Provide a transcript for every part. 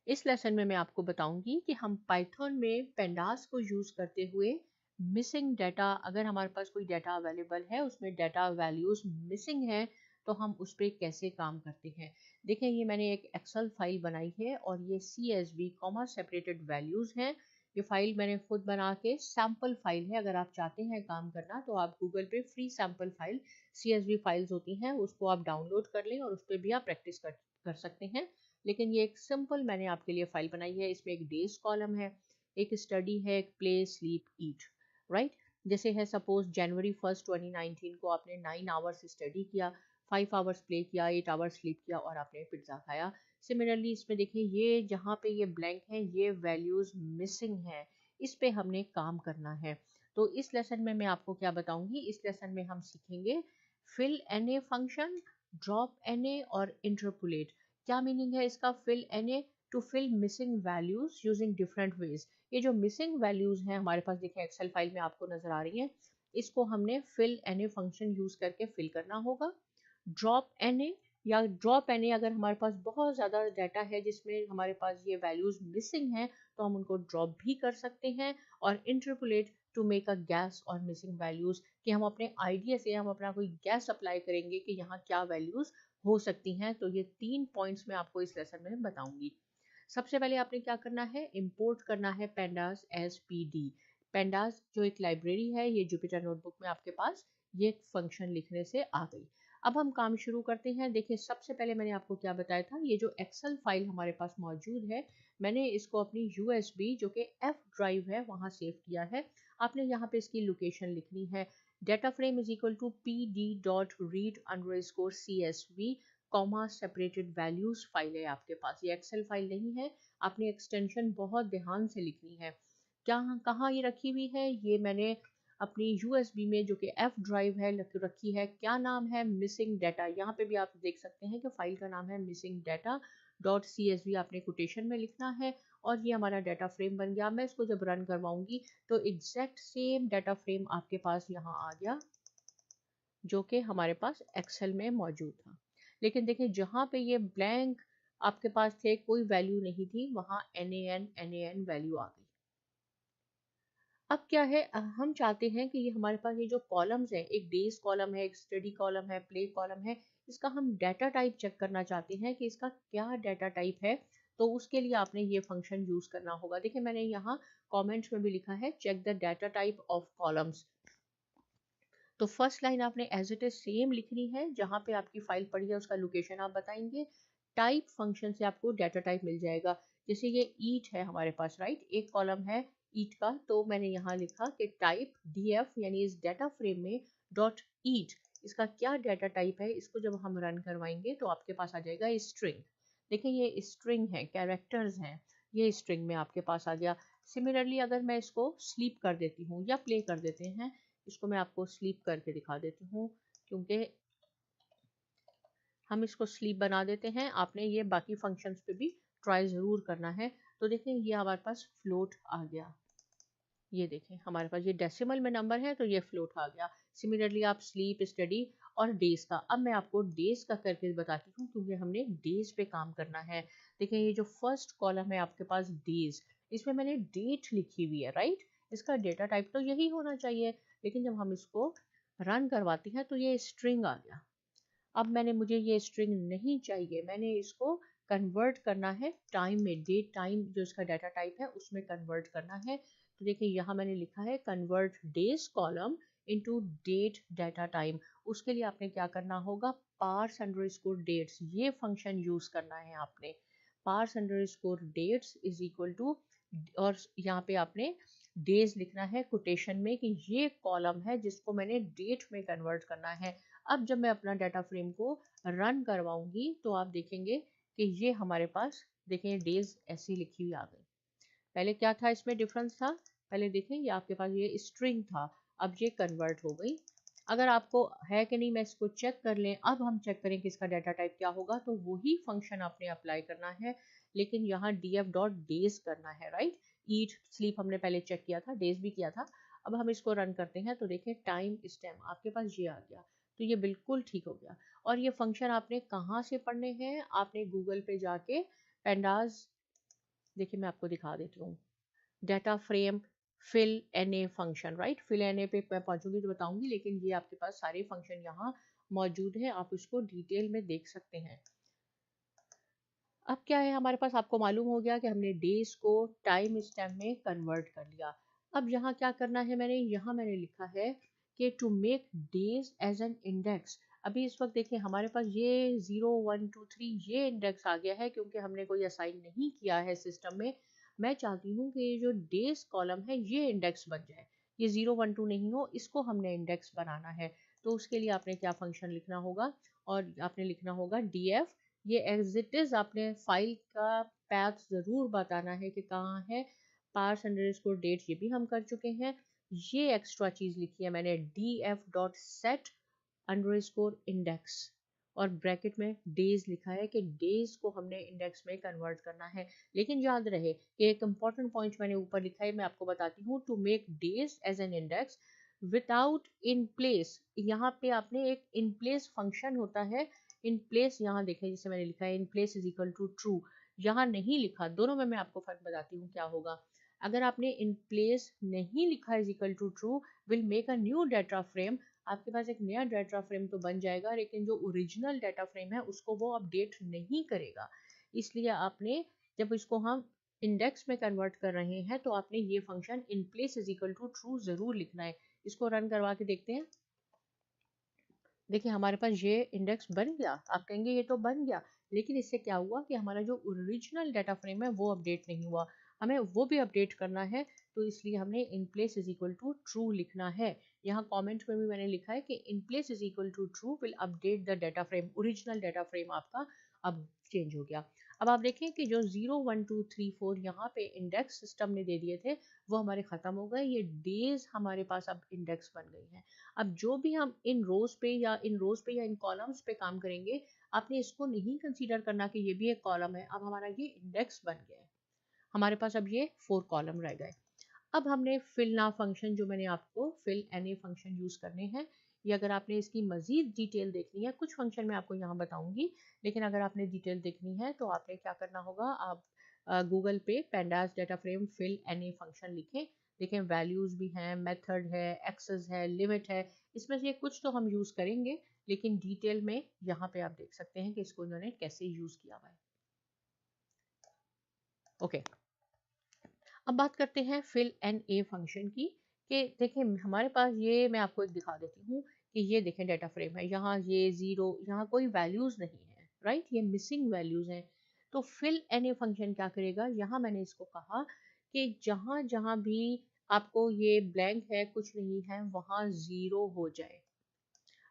इस लेसन में मैं आपको बताऊंगी कि हम पाइथन में पेंडास को यूज करते हुए मिसिंग डाटा, अगर हमारे पास कोई डाटा अवेलेबल है उसमें डाटा वैल्यूज मिसिंग है तो हम उस पर कैसे काम करते हैं। देखें, ये मैंने एक एक्सेल फाइल बनाई है और ये CSV कॉमा सेपरेटेड वैल्यूज हैं। ये फाइल मैंने खुद बना के सैम्पल फाइल है। अगर आप चाहते हैं काम करना तो आप गूगल पे free sample file CSV files होती हैं उसको आप डाउनलोड कर लें और उस पर भी आप प्रैक्टिस कर सकते हैं। लेकिन ये एक सिंपल मैंने आपके लिए फाइल बनाई है। इसमें एक डेज कॉलम है, एक स्टडी है, एक प्ले स्लीप ईट, राइट। जैसे है सपोज जनवरी 1 2019 को आपने 9 आवर्स स्टडी किया, 5 आवर्स प्ले किया, 8 आवर्स स्लीप किया और आपने पिज्ज़ा खाया। सिमिलरली इसमें देखिए ये जहाँ पे ये ब्लैंक है ये वैल्यूज मिसिंग है, इस पे हमने काम करना है। तो इस लेसन में मैं आपको क्या बताऊंगी, इस लेसन में हम सीखेंगे fill N function, drop N और इंटरपोलेट। क्या मीनिंग है इसका? Fill N to fill missing values using different ways. ये जो मिसिंग वैल्यूज हैं हमारे पास देखिए एक्सेल फाइल में आपको नजर आ रही हैं, इसको हमने फिल एन फंक्शन यूज करके फिल करना होगा। ड्रॉप एन या ड्रॉप एन अगर हमारे पास बहुत ज़्यादा डाटा है जिसमें हमारे पास ये वैल्यूज मिसिंग हैं तो हम उनको ड्रॉप भी कर सकते हैं। और interpolate to make a guess और मिसिंग वैल्यूज, कि हम अपने आइडिया से हम अपना कोई गैस अप्लाई करेंगे कि यहाँ क्या वैल्यूज हो सकती हैं। तो ये 3 पॉइंट्स मैं आपको इस लेसन में बताऊंगी। सबसे पहले आपने क्या करना है, इंपोर्ट करना है पेंडास एज PD। पेंडास जो एक लाइब्रेरी है, ये जुपिटर नोटबुक में आपके पास ये फंक्शन लिखने से आ गई। अब हम काम शुरू करते हैं। देखिए सबसे पहले मैंने आपको क्या बताया था, ये जो एक्सेल फाइल हमारे पास मौजूद है मैंने इसको अपनी USB जो कि F ड्राइव है वहाँ सेव किया है। आपने यहाँ पे इसकी लोकेशन लिखनी है, data frame is equal to pd.read_csv comma separated values file है आपके पास, ये एक्सेल फाइल नहीं है। आपने एक्सटेंशन बहुत ध्यान से लिखनी है। क्या कहाँ ये रखी हुई है, ये मैंने अपनी USB में जो कि F ड्राइव है रखी है। क्या नाम है, मिसिंग डाटा। यहाँ पे भी आप देख सकते हैं कि फाइल का नाम है मिसिंग डाटा .csv, आपने कोटेशन में लिखना है। और ये हमारा डाटा फ्रेम बन गया। मैं इसको जब रन करवाऊंगी तो एग्जैक्ट सेम डाटा फ्रेम आपके पास यहाँ आ गया जो कि हमारे पास एक्सेल में मौजूद था। लेकिन देखिए जहाँ पे ये ब्लैंक आपके पास थे, कोई वैल्यू नहीं थी, वहाँ NaN वैल्यू आ गई। अब क्या है, हम चाहते हैं कि ये हमारे पास ये जो कॉलम्स है, एक डेज कॉलम है, एक स्टडी कॉलम है, प्ले कॉलम है, इसका हम डाटा टाइप चेक करना चाहते हैं कि इसका क्या डाटा टाइप है। तो उसके लिए आपने ये फंक्शन यूज करना होगा। देखिए मैंने यहाँ कमेंट्स में भी लिखा है check the data type of columns. तो फर्स्ट लाइन आपने एज इट इज सेम लिखनी है, जहाँ पे आपकी फाइल पड़ी है उसका लोकेशन आप बताएंगे। टाइप फंक्शन से आपको डाटा टाइप मिल जाएगा। जैसे ये ईट है हमारे पास, राइट, एक कॉलम है ईट का, तो मैंने यहाँ लिखा कि टाइप DF यानी इस डाटा फ्रेम में डॉट ईट, इसका क्या डाटा टाइप है। इसको जब हम रन करवाएंगे तो आपके पास आ जाएगा स्ट्रिंग। देखिए ये स्ट्रिंग है, कैरेक्टर्स हैं, ये स्ट्रिंग में आपके पास आ गया। सिमिलरली अगर मैं इसको स्लीप कर देती हूँ या प्ले कर देते हैं, इसको मैं आपको स्लीप करके दिखा देती हूँ क्योंकि हम इसको स्लीप बना देते हैं। आपने ये बाकी फंक्शंस पे भी ट्राई ज़रूर करना है। तो देखें ये हमारे पास फ्लोट आ गया, ये देखें हमारे पास ये डेसिमल में नंबर है तो ये फ्लोट आ गया। सिमिलरली आप स्लीप, स्टडी और डेज का, अब मैं आपको डेज का करके बताती हूँ क्योंकि हमने डेज पे काम करना है। देखें ये जो फर्स्ट कॉलम है आपके पास डेज, इसमें मैंने डेट लिखी हुई है, राइट। इसका डेटा टाइप तो यही होना चाहिए, लेकिन जब हम इसको रन करवाते हैं तो ये स्ट्रिंग आ गया। अब मुझे ये स्ट्रिंग नहीं चाहिए, मैंने इसको कन्वर्ट करना है टाइम में, डेट टाइम जो इसका डाटा टाइप है उसमें कन्वर्ट करना है। तो देखिए यहाँ मैंने लिखा है convert days column into date data time. उसके लिए आपने क्या करना होगा, पार्स अंडरस्कोर डेट्स, ये फंक्शन यूज करना है आपने। Parse underscore dates is equal to, और यहाँ पे आपने डेज लिखना है कोटेशन में कि ये कॉलम है जिसको मैंने डेट में कन्वर्ट करना है। अब जब मैं अपना डाटा फ्रेम को रन करवाऊंगी तो आप देखेंगे कि ये हमारे पास देखें डेज ऐसी लिखी हुई आ गई। पहले क्या था इसमें डिफरेंस था, पहले देखें ये आपके पास ये स्ट्रिंग था, अब ये कन्वर्ट हो गई। अगर आपको है कि नहीं मैं इसको चेक कर लें। अब हम चेक करें कि इसका डाटा टाइप क्या होगा, तो वही फंक्शन आपने अप्लाई करना है, लेकिन यहाँ DF डॉट डेज करना है, राइट। ईट स्लीप हमने पहले चेक किया था, डेज भी किया था। अब हम इसको रन करते हैं तो देखें टाइम स्टैम्प आपके पास ये आ गया, तो ये बिल्कुल ठीक हो गया। और ये फंक्शन आपने कहाँ से पढ़ने हैं, आपने गूगल पे जाके पेंडास देखिए मैं आपको दिखा देती हूँ। Data frame fill N A function, right, fill N A पे मैं पहुंचूंगी तो बताऊंगी, लेकिन ये आपके पास सारे फंक्शन यहाँ मौजूद है, आप इसको डिटेल में देख सकते हैं। अब क्या है हमारे पास, आपको मालूम हो गया कि हमने डेज को टाइम स्टैम्प में कन्वर्ट कर लिया। अब यहाँ क्या करना है, यहाँ मैंने लिखा है कि to make days as an index. अभी इस वक्त देखिए हमारे पास ये 0 1 2 3 ये इंडेक्स आ गया है, क्योंकि हमने कोई असाइन नहीं किया है सिस्टम में। मैं चाहती हूँ कि ये जो डेज कॉलम है ये इंडेक्स बन जाए, ये 0 1 2 नहीं हो, इसको हमने इंडेक्स बनाना है। तो उसके लिए आपने क्या फंक्शन लिखना होगा, और आपने लिखना होगा df, ये एज इट इज आपने फाइल का पैथ जरूर बताना है कि कहाँ है। पार्स अंडरस्कोर डेट ये भी हम कर चुके हैं। ये एक्स्ट्रा चीज लिखी है मैंने, df.set अंडरस्कोर इंडेक्स, और ब्रैकेट में डेज लिखा है कि डेज को हमने इंडेक्स में कन्वर्ट करना है। लेकिन याद रहे कि एक इंपॉर्टेंट पॉइंट मैंने ऊपर लिखा है, मैं आपको बताती हूँ, to make days as an index without in place. यहाँ पे आपने एक इन प्लेस फंक्शन होता है, इन प्लेस यहाँ देखें जिसे मैंने लिखा है in place is equal to true, यहाँ नहीं लिखा। दोनों में मैं आपको फर्क बताती हूँ क्या होगा। अगर आपने इन प्लेस नहीं लिखा is equal to true, will make a new data frame, आपके पास एक नया डाटा फ्रेम तो बन जाएगा, लेकिन जो ओरिजिनल डाटा फ्रेम है उसको वो अपडेट नहीं करेगा। इसलिए आपने, जब इसको हम इंडेक्स में कन्वर्ट कर रहे हैं, तो आपने ये function in place is equal to true जरूर लिखना है। इसको रन करवा के देखते हैं। देखिए हमारे पास ये इंडेक्स बन गया। आप कहेंगे ये तो बन गया, लेकिन इससे क्या हुआ कि हमारा जो ओरिजिनल डाटा फ्रेम है वो अपडेट नहीं हुआ, हमें वो भी अपडेट करना है। तो इसलिए हमने in place is equal to true लिखना है। यहाँ कमेंट में भी मैंने लिखा है कि in place is equal to true will update the data frame, original data frame आपका अब चेंज हो गया। अब आप देखें कि जो 0 1 2 3 4 यहाँ पे इंडेक्स सिस्टम ने दे दिए थे, वो हमारे खत्म हो गए। ये डेज हमारे पास अब इंडेक्स बन गई हैं। अब जो भी हम इन रोज पे या इन कॉलम्स पे काम करेंगे, आपने इसको नहीं कंसीडर करना कि ये भी एक कॉलम है। अब हमारा ये इंडेक्स बन गया है, हमारे पास अब ये 4 कॉलम रह गए। अब हमने फिल ना फंक्शन, जो मैंने आपको fill N A function use करने हैं, ये अगर आपने इसकी मजीद डिटेल देखनी है, कुछ फंक्शन मैं आपको यहाँ बताऊंगी, लेकिन अगर आपने डिटेल देखनी है तो आपने क्या करना होगा, आप गूगल पे pandas data frame fill N A function लिखें। देखें वैल्यूज भी हैं, मेथड है, एक्सेस है, लिमिट है, इसमें से कुछ तो हम यूज करेंगे, लेकिन डिटेल में यहाँ पे आप देख सकते हैं कि इसको इन्होंने कैसे यूज किया हुआ है। ओके, अब बात करते हैं फिल एन ए फंक्शन की। कि देखें हमारे पास ये, मैं आपको एक दिखा देती हूँ कि ये देखें डाटा फ्रेम है, यहाँ ये 0, यहाँ कोई वैल्यूज नहीं है, राइट, ये मिसिंग वैल्यूज हैं। तो फिल एन ए फंक्शन क्या करेगा, यहाँ मैंने इसको कहा कि जहाँ जहाँ भी आपको ये ब्लैंक है, कुछ नहीं है, वहाँ 0 हो जाए,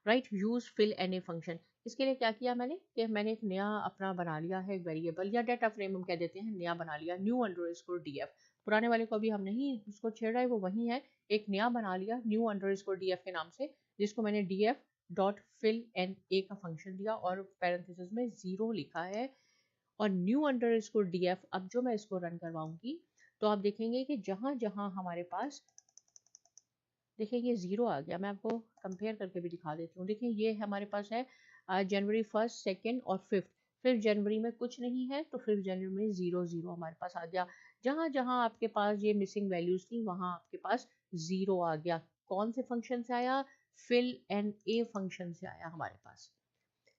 right, use fill any function. इसके लिए क्या किया मैंने, कि मैंने एक नया अपना बना लिया है, एक वेरिएबल या डाटा फ्रेम हम कह देते हैं, नया बना लिया, न्यू अंडरस्कोर डीएफ। पुराने वाले को अभी हम नहीं उसको छेड़ रहे, वो वही है, एक नया बना लिया न्यू अंडरस्कोर डीएफ के नाम से, जिसको मैंने DF dot fill N A का फंक्शन दिया और पैरेंथेसिस में 0 लिखा है। और न्यू अंडरस्कोर डीएफ, अब जो मैं इसको रन करवाऊंगी तो आप देखेंगे कि जहां जहां हमारे पास, देखिए ये 0 आ गया। मैं आपको कंपेयर करके भी दिखा देती हूँ। देखिए ये हमारे पास है जनवरी 1, 2 और 5। 5 जनवरी में कुछ नहीं है, तो 5 जनवरी में 0 0 हमारे पास आ गया। जहाँ जहाँ आपके पास ये मिसिंग वैल्यूज थी, वहाँ आपके पास 0 आ गया। कौन से फंक्शन से आया, फिल एन ए फंक्शन से आया हमारे पास,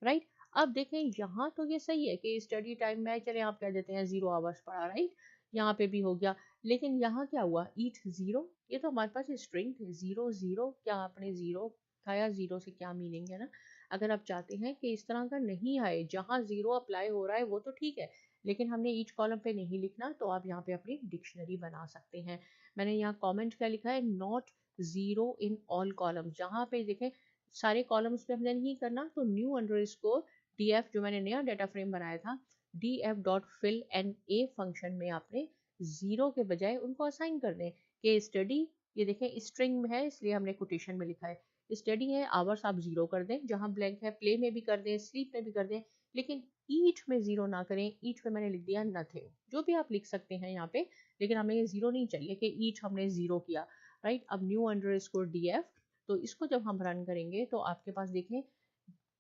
राइट। अब देखें यहाँ तो ये सही है कि स्टडी टाइम में, चले आप कह देते हैं 0 आवर्स पढ़ा, राइट, यहाँ पे भी हो गया। लेकिन यहाँ क्या हुआ, ईट 0, ये तो हमारे पास स्ट्रिंग थे, 0 0, क्या आपने 0 खाया, 0 से क्या मीनिंग है ना। अगर आप चाहते हैं कि इस तरह का नहीं आए, जहाँ 0 अप्लाई हो रहा है वो तो ठीक है, लेकिन हमने ईच कॉलम पे नहीं लिखना, तो आप यहाँ पे अपनी डिक्शनरी बना सकते हैं। मैंने यहाँ कॉमेंट क्या लिखा है, नॉट 0 इन ऑल कॉलम, जहाँ पे देखें सारे कॉलम्स पे हमने नहीं करना, तो न्यू अंडरस्कोर डीएफ, जो मैंने नया डाटा फ्रेम बनाया था, DF dot fill N A function में आपने 0 के बजाय उनको असाइन कर दें कि स्टडी, ये देखें स्ट्रिंग में है इसलिए हमने कोटेशन में लिखा है, स्टडी है, आवर्स आप 0 कर दें, जहां ब्लैंक है प्ले में भी कर दें, स्लीप में भी कर दें, लेकिन ईट में 0 ना करें। ईट में मैंने लिख दिया नथिंग, जो भी आप लिख सकते हैं यहाँ पे, लेकिन हमें ये 0 नहीं चाहिए कि ईट हमने 0 किया, राइट। अब न्यू अंडरस्कोर डीएफ, तो इसको जब हम रन करेंगे तो आपके पास देखें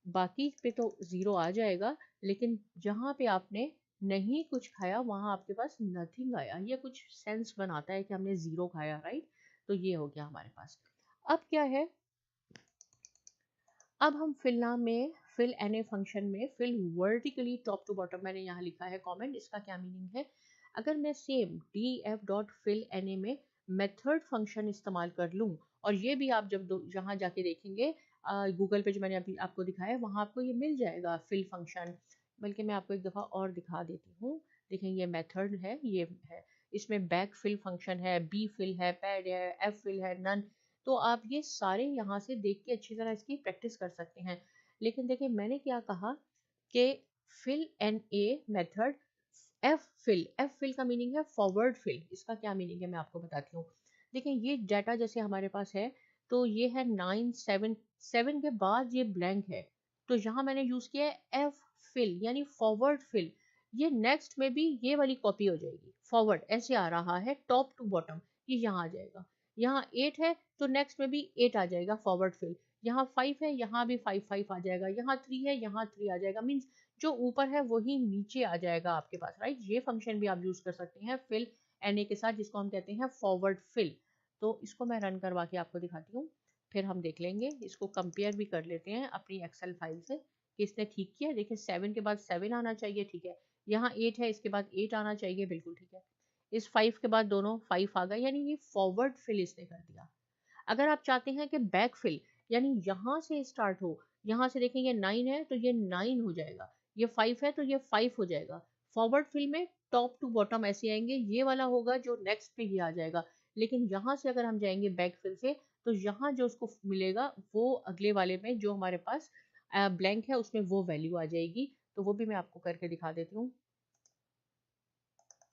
बाकी पे तो 0 आ जाएगा, लेकिन जहाँ पे आपने नहीं कुछ खाया, वहां आपके पास नथिंग आया, ये कुछ सेंस बनाता है कि हमने जीरो खाया, राइट। तो ये हो गया हमारे पास। अब क्या है, अब हम फिल नाम में, फिल एन ए फंक्शन में fill vertically top to bottom, मैंने यहाँ लिखा है कमेंट, इसका क्या मीनिंग है। अगर मैं same D F dot fill N A में मेथड फंक्शन इस्तेमाल कर लूँ, और ये भी आप जब जहाँ जाके देखेंगे गूगल पे जो मैंने अभी आपको दिखाया है, वहाँ आपको ये मिल जाएगा फिल फंक्शन। बल्कि मैं आपको एक दफ़ा और दिखा देती हूँ। देखें ये मेथड है, ये है, इसमें बैक फिल फंक्शन है, बी फिल है, पैड है, एफ फिल है, नन। तो आप ये सारे यहाँ से देख के अच्छी तरह इसकी प्रैक्टिस कर सकते हैं। लेकिन देखिए मैंने क्या कहा कि fill N A method F fill का मीनिंग है फॉरवर्ड फिल। इसका क्या मीनिंग है मैं आपको बताती हूँ। देखिए ये डाटा जैसे हमारे पास है, तो ये है 9 7 के बाद ये ब्लैंक है, तो यहाँ मैंने यूज किया है एफ फिल यानी फॉरवर्ड फिल। ये नेक्स्ट में भी ये वाली कॉपी हो जाएगी, फॉरवर्ड ऐसे आ रहा है टॉप टू बॉटम, ये यहाँ आ जाएगा। यहाँ 8 है तो नेक्स्ट में भी 8 आ जाएगा फॉरवर्ड फिल। यहाँ 5 है, यहाँ भी 5 आ जाएगा। यहाँ 3 है, यहाँ 3 आ जाएगा। मीन्स जो ऊपर है वही नीचे आ जाएगा आपके पास, राइट। ये फंक्शन भी आप यूज कर सकते हैं फिल एन ए के साथ, जिसको हम कहते हैं फॉरवर्ड फिल। तो इसको मैं रन करवा के आपको दिखाती हूँ, फिर हम देख लेंगे। इसको कंपेयर भी कर लेते हैं अपनी एक्सेल फाइल से कि इसने ठीक किया। देखिए 7 के बाद 7 आना चाहिए, ठीक है। यहाँ 8 है, इसके बाद 8 आना चाहिए, बिल्कुल ठीक है। इस 5 के बाद दोनों 5 आ गए, यानी ये फॉरवर्ड फिल इसने कर दिया। अगर आप चाहते हैं कि बैक फिल यानी यहाँ से स्टार्ट हो, यहाँ से देखें ये 9 है तो ये 9 हो जाएगा, ये 5 है तो ये 5 हो जाएगा। फॉरवर्ड फिल में टॉप टू बॉटम ऐसे आएंगे, ये वाला होगा जो नेक्स्ट पे ये आ जाएगा। लेकिन यहाँ से अगर हम जाएंगे बैक फिल से, तो यहाँ जो उसको मिलेगा वो अगले वाले में जो हमारे पास ब्लैंक है उसमें वो वैल्यू आ जाएगी। तो वो भी मैं आपको करके दिखा देती हूँ।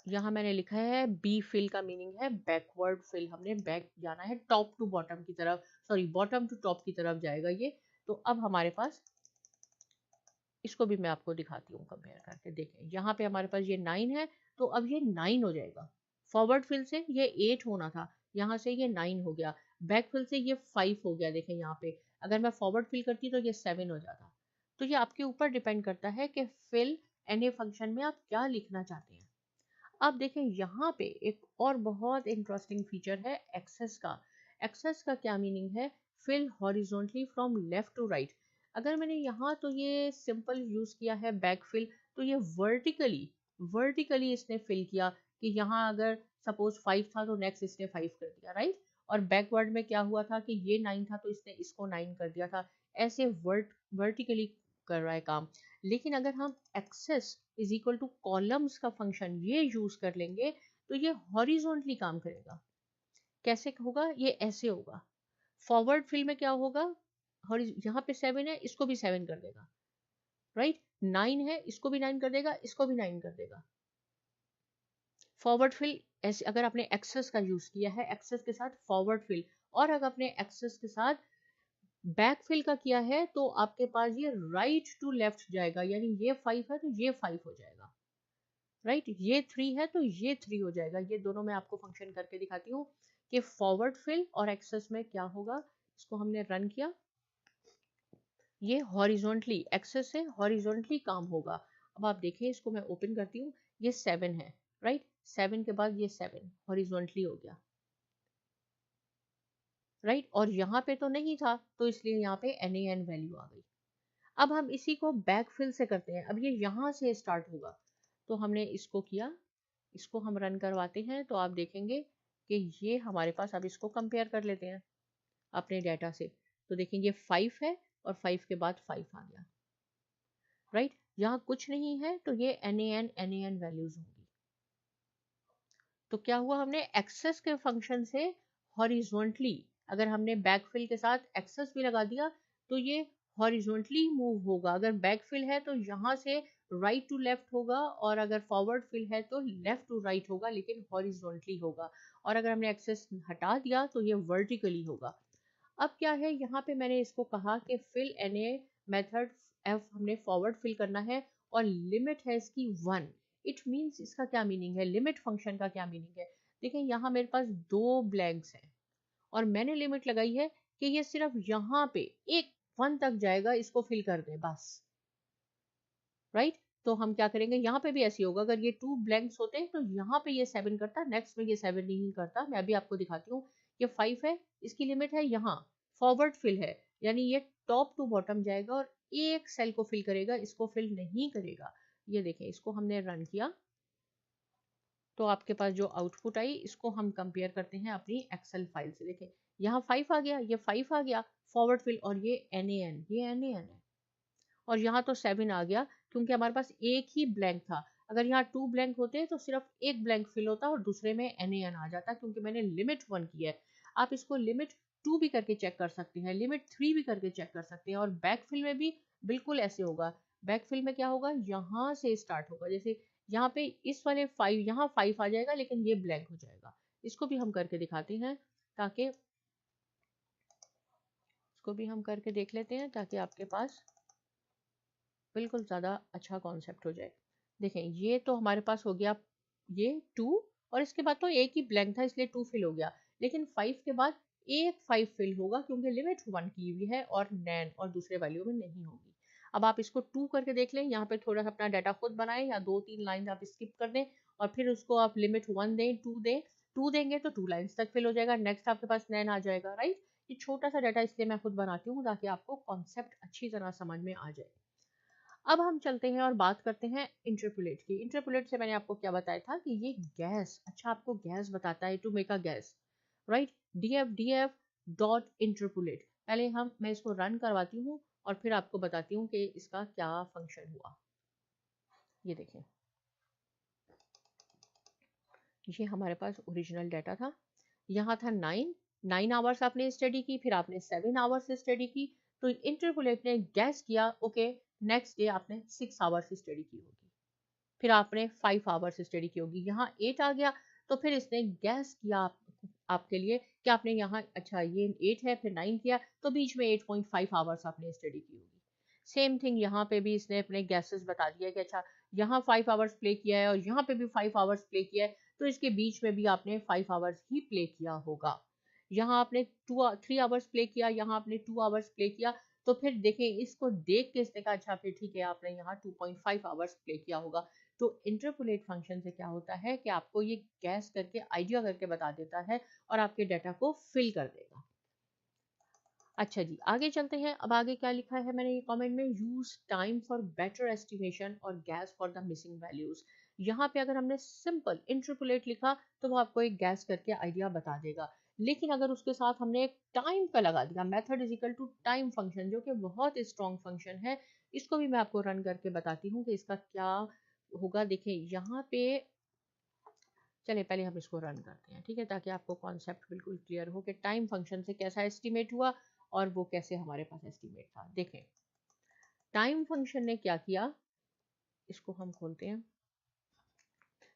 यहाँ मैंने लिखा है बी फिल का मीनिंग है बैकवर्ड फिल, हमने बैक जाना है टॉप टू बॉटम की तरफ, सॉरी बॉटम टू टॉप की तरफ जाएगा ये। तो अब हमारे पास, इसको भी मैं आपको दिखाती हूँ कंपेयर करके। देखें यहाँ पे हमारे पास ये 9 है, तो अब ये 9 हो जाएगा। फॉरवर्ड फिल से ये 8 होना था, यहाँ से ये 9 हो गया। बैक फिल से ये 5 हो गया। देखें यहाँ पे अगर मैं फॉरवर्ड फिल करती तो ये 7 हो जाता। तो ये आपके ऊपर डिपेंड करता है कि फिल एन ए फंक्शन में आप क्या लिखना चाहते हैं। अब देखें यहाँ पे एक और बहुत इंटरेस्टिंग फीचर है एक्सेस का। एक्सेस का क्या मीनिंग है, fill horizontally from left to right. अगर मैंने यहाँ तो ये सिंपल यूज किया है बैक फिल, तो ये वर्टिकली इसने फिल किया कि यहाँ अगर सपोज 5 था तो नेक्स्ट इसने 5 कर दिया, राइट। और बैकवर्ड में क्या हुआ था कि ये 9 था तो इसने इसको 9 कर दिया था। ऐसे वर्टिकली कर रहा है काम। लेकिन अगर हम axis is equal to columns का फंक्शन ये यूज कर लेंगे, तो ये हॉरिजॉन्टली काम करेगा। कैसे होगा, ये ऐसे होगा। फॉरवर्ड फिल में क्या होगा, यहाँ पे 7 है, इसको भी 7 कर देगा, राइट। 9 है, इसको भी 9 कर देगा, इसको भी 9 कर देगा। फॉरवर्ड फिल ऐसे अगर आपने एक्सेस का यूज किया है, एक्सेस के साथ फॉरवर्ड फिल, और अगर आपने एक्सेस के साथ बैक फिल का किया है, तो आपके पास ये राइट टू लेफ्ट जाएगा। यानी ये 5 है तो ये 5 हो जाएगा, राइट। ये 3 है तो ये 3 हो जाएगा। ये दोनों मैं आपको फंक्शन करके दिखाती हूँ कि फॉरवर्ड फिल और एक्सेस में क्या होगा। इसको हमने रन किया, ये हॉरिजॉन्टली, एक्सेस से हॉरिजॉन्टली काम होगा। अब आप देखें, इसको मैं ओपन करती हूँ, ये 7 है, राइट। 7 के बाद ये 7 हॉरिजॉन्टली हो गया, राइट। और यहाँ पे तो नहीं था तो इसलिए यहाँ पे NaN वैल्यू आ गई। अब हम इसी को बैकफिल से करते हैं। अब ये यहाँ से स्टार्ट होगा, तो हमने इसको किया, इसको हम रन करवाते हैं तो आप देखेंगे कि ये हमारे पास, अब इसको कंपेयर कर लेते हैं अपने डाटा से। तो देखेंगे 5 है और 5 के बाद 5 आ गया, राइट। यहाँ कुछ नहीं है तो ये NaN वैल्यूज होंगी। तो क्या हुआ, हमने एक्सेस के फंक्शन से हॉरिजॉन्टली, अगर हमने बैकफिल के साथ एक्सेस भी लगा दिया तो ये हॉरिजॉन्टली मूव होगा। अगर बैकफिल है तो यहाँ से राइट टू लेफ्ट होगा, और अगर फॉरवर्ड फिल है तो लेफ्ट टू राइट होगा, लेकिन हॉरिजॉन्टली होगा। और अगर हमने एक्सेस हटा दिया तो ये वर्टिकली होगा। अब क्या है, यहाँ पे मैंने इसको कहा कि fill N A method F हमने फॉरवर्ड फिल करना है, और लिमिट है इसकी 1। इट मीन्स, इसका क्या मीनिंग है, लिमिट फंक्शन का क्या मीनिंग है। देखिए यहाँ मेरे पास 2 ब्लैंक्स हैं, और मैंने लिमिट लगाई है कि ये सिर्फ यहाँ पे एक 1 तक जाएगा, इसको फिल कर दे बस, राइट। तो हम क्या करेंगे, यहाँ पे भी ऐसे होगा, अगर ये 2 ब्लैंक्स होते हैं तो यहाँ पे ये 7 करता, नेक्स्ट में ये 7 नहीं करता। मैं अभी आपको दिखाती हूँ। ये 5 है, इसकी लिमिट है यहाँ, फॉरवर्ड फिल है, यानी ये टॉप टू बॉटम जाएगा और एक सेल को फिल करेगा, इसको फिल नहीं करेगा। ये देखें, इसको हमने रन किया तो आपके पास जो आउटपुट आई, इसको हम कंपेयर करते हैं अपनी एक्सेल फाइल से। देखें, यहाँ 5 आ गया, ये 5 आ गया फॉरवर्ड फिल, और ये NaN, ये NaN है, और यहाँ तो 7 आ गया क्योंकि हमारे पास एक ही ब्लैंक था। अगर यहाँ 2 ब्लैंक होते तो सिर्फ एक ब्लैंक फिल होता और दूसरे में NaN आ जाता, क्योंकि मैंने लिमिट 1 की है। आप इसको लिमिट 2 भी करके चेक कर सकते हैं, लिमिट 3 भी करके चेक कर सकते हैं, और बैक फिल में भी बिल्कुल ऐसे होगा। बैक फिल में क्या होगा, यहाँ से स्टार्ट होगा, जैसे यहाँ पे इस वाले 5, यहाँ 5 आ जाएगा लेकिन ये ब्लैंक हो जाएगा। इसको भी हम करके दिखाते हैं, ताकि इसको भी हम करके देख लेते हैं, ताकि आपके पास बिल्कुल ज़्यादा अच्छा कॉन्सेप्ट हो जाए। देखें, ये तो हमारे पास हो गया ये 2, और इसके बाद तो एक ही ब्लैंक था इसलिए 2 फिल हो गया, लेकिन 5 के बाद एक 5 फिल होगा क्योंकि लिमिट 1 की हुई है और नैन और दूसरे वैल्यू में नहीं होगी। अब आप इसको 2 करके देख लें, यहाँ पे थोड़ा सा अपना डाटा खुद बनाएं, या 2-3 लाइन आप स्किप कर दें और फिर उसको आप लिमिट 1 दें, 2 दें। 2 देंगे तो 2 लाइन्स तक फिल हो जाएगा, नेक्स्ट आपके पास नैन आ जाएगा, राइट। ये छोटा सा डाटा इसलिए मैं खुद बनाती हूँ ताकि आपको कॉन्सेप्ट अच्छी तरह समझ में आ जाए। अब हम चलते हैं और बात करते हैं इंटरपोलेट की। इंटरपोलेट से मैंने आपको क्या बताया था कि ये गैस, अच्छा आपको गैस बताता है, to make a guess, right. df dot interpolate, पहले मैं इसको रन करवाती हूँ और फिर आपको बताती हूँ कि इसका क्या फंक्शन हुआ। ये देखें, ये हमारे पास ओरिजिनल डाटा था, यहाँ था 9 आवर्स आपने स्टडी की, फिर आपने 7 आवर्स स्टडी की, तो इंटरपोलेट ने गैस किया ओके नेक्स्ट डे आपने 6 आवर्स स्टडी की होगी, फिर आपने 5 आवर्स स्टडी की होगी, यहाँ 8 आ गया, तो फिर इसने गैस किया आपके लिए कि आपने यहाँ, अच्छा ये 8 है, फिर 9 किया, तो बीच में 8.5 आवर्स आपने स्टडी की होगी। सेम थिंग यहाँ पे भी इसने अपने गैसेस बता दिया कि अच्छा यहाँ 5 आवर्स प्ले किया है और यहाँ पे भी 5 आवर्स प्ले किया है, तो इसके बीच में भी आपने 5 आवर्स ही प्ले किया होगा। यहाँ आपने 3 आवर्स प्ले किया, यहाँ आपने 2 आवर्स प्ले किया, तो फिर देखें, इसको देख के इसने कहा अच्छा फिर ठीक है आपने यहाँ 2.5 आवर्स प्ले किया होगा। तो इंटरपोलेट फंक्शन से क्या होता है कि आपको ये गैस करके, आइडिया करके बता देता है और आपके डाटा को फिल कर देगा। अच्छा जी, आगे चलते हैं। अब आगे क्या लिखा है मैंने ये कमेंट में, use time for better estimation और guess for the missing values. यहाँ पे अगर हमने सिंपल इंटरपोलेट लिखा तो वो आपको एक गैस करके आइडिया बता देगा, लेकिन अगर उसके साथ हमने एक टाइम का लगा दिया, method is equal to time function, जो कि बहुत स्ट्रॉन्ग फंक्शन है, इसको भी मैं आपको रन करके बताती हूँ कि इसका क्या होगा। देखें यहाँ पे, चलिए पहले हम इसको रन करते हैं, ठीक है, ताकि आपको कॉन्सेप्ट बिल्कुल क्लियर हो कि टाइम फंक्शन से कैसा एस्टिमेट हुआ और वो कैसे हमारे पास एस्टिमेट था। देखें, टाइम फंक्शन ने क्या किया, इसको हम खोलते हैं,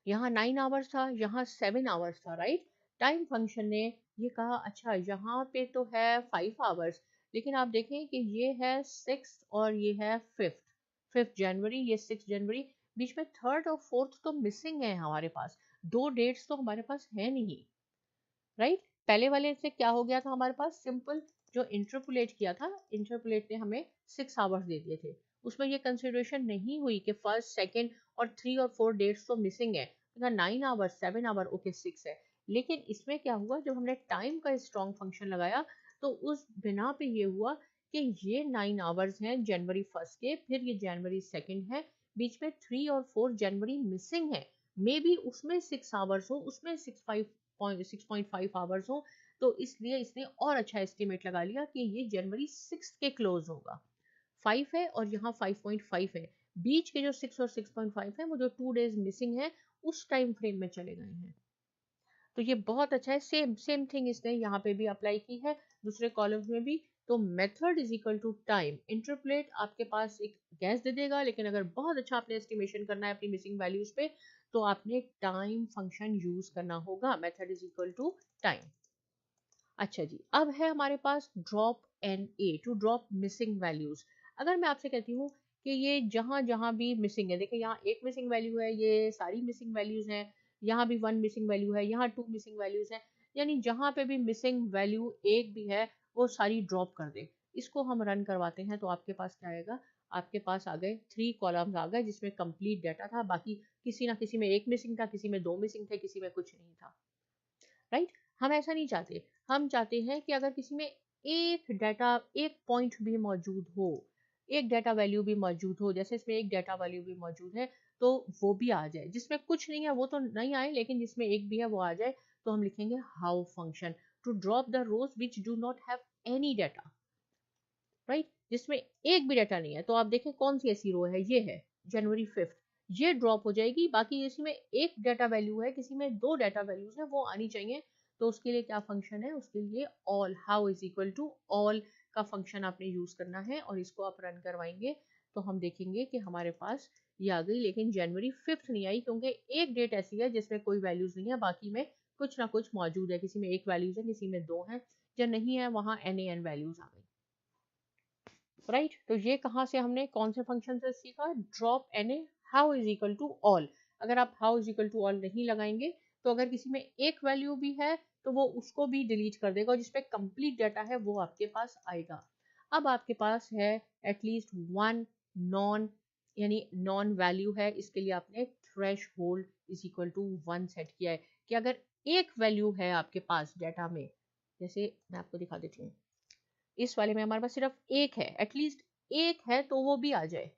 यहाँ 9 आवर्स था, यहाँ 7 आवर्स था, राइट। टाइम फंक्शन ने ये कहा अच्छा यहाँ पे तो है 5 आवर्स, लेकिन आप देखें कि ये है 6 और ये है 5 जनवरी, ये 6 जनवरी, बीच में 3rd और 4th तो मिसिंग है हमारे पास, 2 डेट्स तो हमारे पास है नहीं, राइट। पहले वाले से क्या हो गया था, हमारे पास सिंपल जो इंटरपोलेट किया था, इंटरपोलेट ने हमें 6 आवर्स दे दिए थे, उसमें ये कंसिडरेशन नहीं हुई कि फर्स्ट, सेकंड और 3 और 4 डेट्स तो मिसिंग है, 9 आवर्स, 7 आवर, ओके 6 है। लेकिन इसमें क्या हुआ, जब हमने टाइम का स्ट्रॉन्ग फंक्शन लगाया तो उस बिना पे ये हुआ कि ये 9 आवर्स हैं जनवरी 1 के, फिर ये जनवरी 2 है, बीच में 3 और 4 जनवरी मिसिंग है, मे बी उसमें 6 आवर्स हो, उसमें 6.5 आवर्स हो, तो इसलिए इसने और अच्छा एस्टिमेट लगा लिया कि ये जनवरी 6 के क्लोज होगा। 5 है और यहाँ 5.5 है, बीच के जो 6 और 6.5 है वो जो 2 डेज मिसिंग है उस टाइम फ्रेम में चले गए हैं। तो ये बहुत अच्छा है, सेम सेम थिंग इसने यहाँ पे भी अप्लाई की है, दूसरे कॉलम्स में भी। तो method is equal to time, interpolate आपके पास एक गैस दे देगा, लेकिन अगर बहुत अच्छा आपने एस्टिमेशन करना है अपनी मिसिंग वैल्यूज पे, तो आपने टाइम फंक्शन यूज करना होगा, method is equal to time. अच्छा जी, अब है हमारे पास drop NA, to drop missing values. अगर मैं आपसे कहती हूँ कि ये जहां जहां भी मिसिंग है, देखिए यहाँ एक मिसिंग वैल्यू है, ये सारी मिसिंग वैल्यूज हैं, यहाँ भी 1 मिसिंग वैल्यू है, यहाँ 2 मिसिंग वैल्यूज हैं, यानी जहां पे भी मिसिंग वैल्यू एक भी है वो सारी ड्रॉप कर दे। इसको हम रन करवाते हैं तो आपके पास क्या आएगा, आपके पास आ गए 3 कॉलम्स आ गए जिसमें कंप्लीट डाटा था, बाकी किसी ना किसी में एक मिसिंग था, किसी में 2 मिसिंग थे, किसी में कुछ नहीं था। राइट? हम ऐसा नहीं चाहते। हम चाहते हैं कि अगर किसी में एक पॉइंट भी मौजूद हो, एक डाटा वैल्यू भी मौजूद हो, जैसे इसमें एक डाटा वैल्यू भी मौजूद है, तो वो भी आ जाए। जिसमें कुछ नहीं है वो तो नहीं आए, लेकिन जिसमें एक भी है वो आ जाए। तो हम लिखेंगे how function to drop the rows which do not have any data. Right? जिसमें एक भी डाटा नहीं है, तो आप देखें कौन सी ऐसी रो है, ये है जनवरी 5th, ये ड्रॉप हो जाएगी। बाकी किसी में एक डाटा वैल्यू है, किसी में 2 डाटा वैल्यूज है, वो आनी चाहिए। तो उसके लिए क्या फंक्शन है, उसके लिए all, how is equal to all का फंक्शन आपने यूज करना है, और इसको आप रन करवाएंगे तो हम देखेंगे कि हमारे पास ये आ गई। लेकिन जनवरी 5th नहीं आई, क्योंकि एक डेट ऐसी है जिसमें कोई वैल्यूज नहीं है, बाकी में कुछ ना कुछ मौजूद है। किसी में एक वैल्यूज है, किसी में 2 है, या नहीं है वहां NaN वैल्यूज आ गई। राइट? तो ये कहाँ से हमने कौन से फंक्शन से सीखा, drop NA how is equal to all. अगर आप how is equal to all नहीं लगाएंगे तो अगर किसी में एक वैल्यू भी है तो वो उसको भी डिलीट कर देगा, और जिसपे कंप्लीट डाटा है वो आपके पास आएगा। अब आपके पास है एटलीस्ट वन नॉन, यानी नॉन वैल्यू है, इसके लिए आपने threshold is equal to 1 set किया है कि अगर एक वैल्यू है आपके पास डाटा में, जैसे मैं आपको दिखा देती हूँ, इस वाले में हमारे पास सिर्फ एक है, एटलीस्ट एक है तो वो भी आ जाए।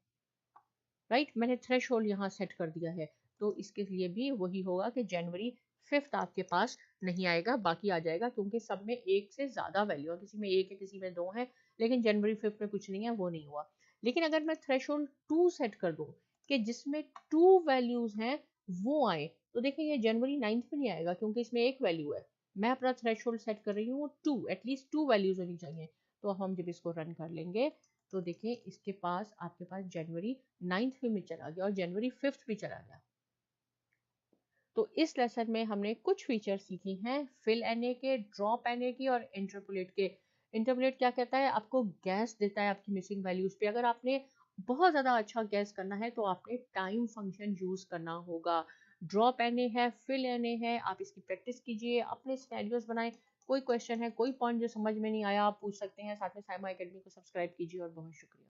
राइट? मैंने थ्रेशोल्ड यहाँ सेट कर दिया है, तो इसके लिए भी वही होगा कि जनवरी 5th आपके पास नहीं आएगा, बाकी आ जाएगा, क्योंकि सब में एक से ज्यादा वैल्यू है, किसी में एक है, किसी में 2 है, लेकिन जनवरी 5th में कुछ नहीं है, वो नहीं हुआ। लेकिन अगर मैं थ्रेशोल्ड 2 सेट कर दूं कि जिसमें 2 वैल्यूज हैं वो आए, तो देखिए ये जनवरी 9th में नहीं आएगा, क्योंकि इसमें एक वैल्यू है। मैं अपना थ्रेशोल्ड सेट कर रही हूँ 2, एटलीस्ट 2 वैल्यूज होनी चाहिए। तो हम जब इसको रन कर लेंगे तो देखिए इसके पास, आपके पास जनवरी 9th भी चला गया और जनवरी 5th भी चला गया। तो इस लेसन में हमने कुछ फीचर सीखे हैं, फिल NA के, ड्रॉप NA की, और इंटरपोलेट के। इंटरपोलेट क्या कहता है, आपको गैस देता है आपकी मिसिंग वैल्यूज पे। अगर आपने बहुत ज़्यादा अच्छा गैस करना है तो आपने टाइम फंक्शन यूज करना होगा। ड्रॉप NA है, फिल NA है, आप इसकी प्रैक्टिस कीजिए, अपने सिनेरियोज बनाएं। कोई क्वेश्चन है, कोई पॉइंट जो समझ में नहीं आया, आप पूछ सकते हैं। साथ में साइमा एकेडमी को सब्सक्राइब कीजिए, और बहुत शुक्रिया।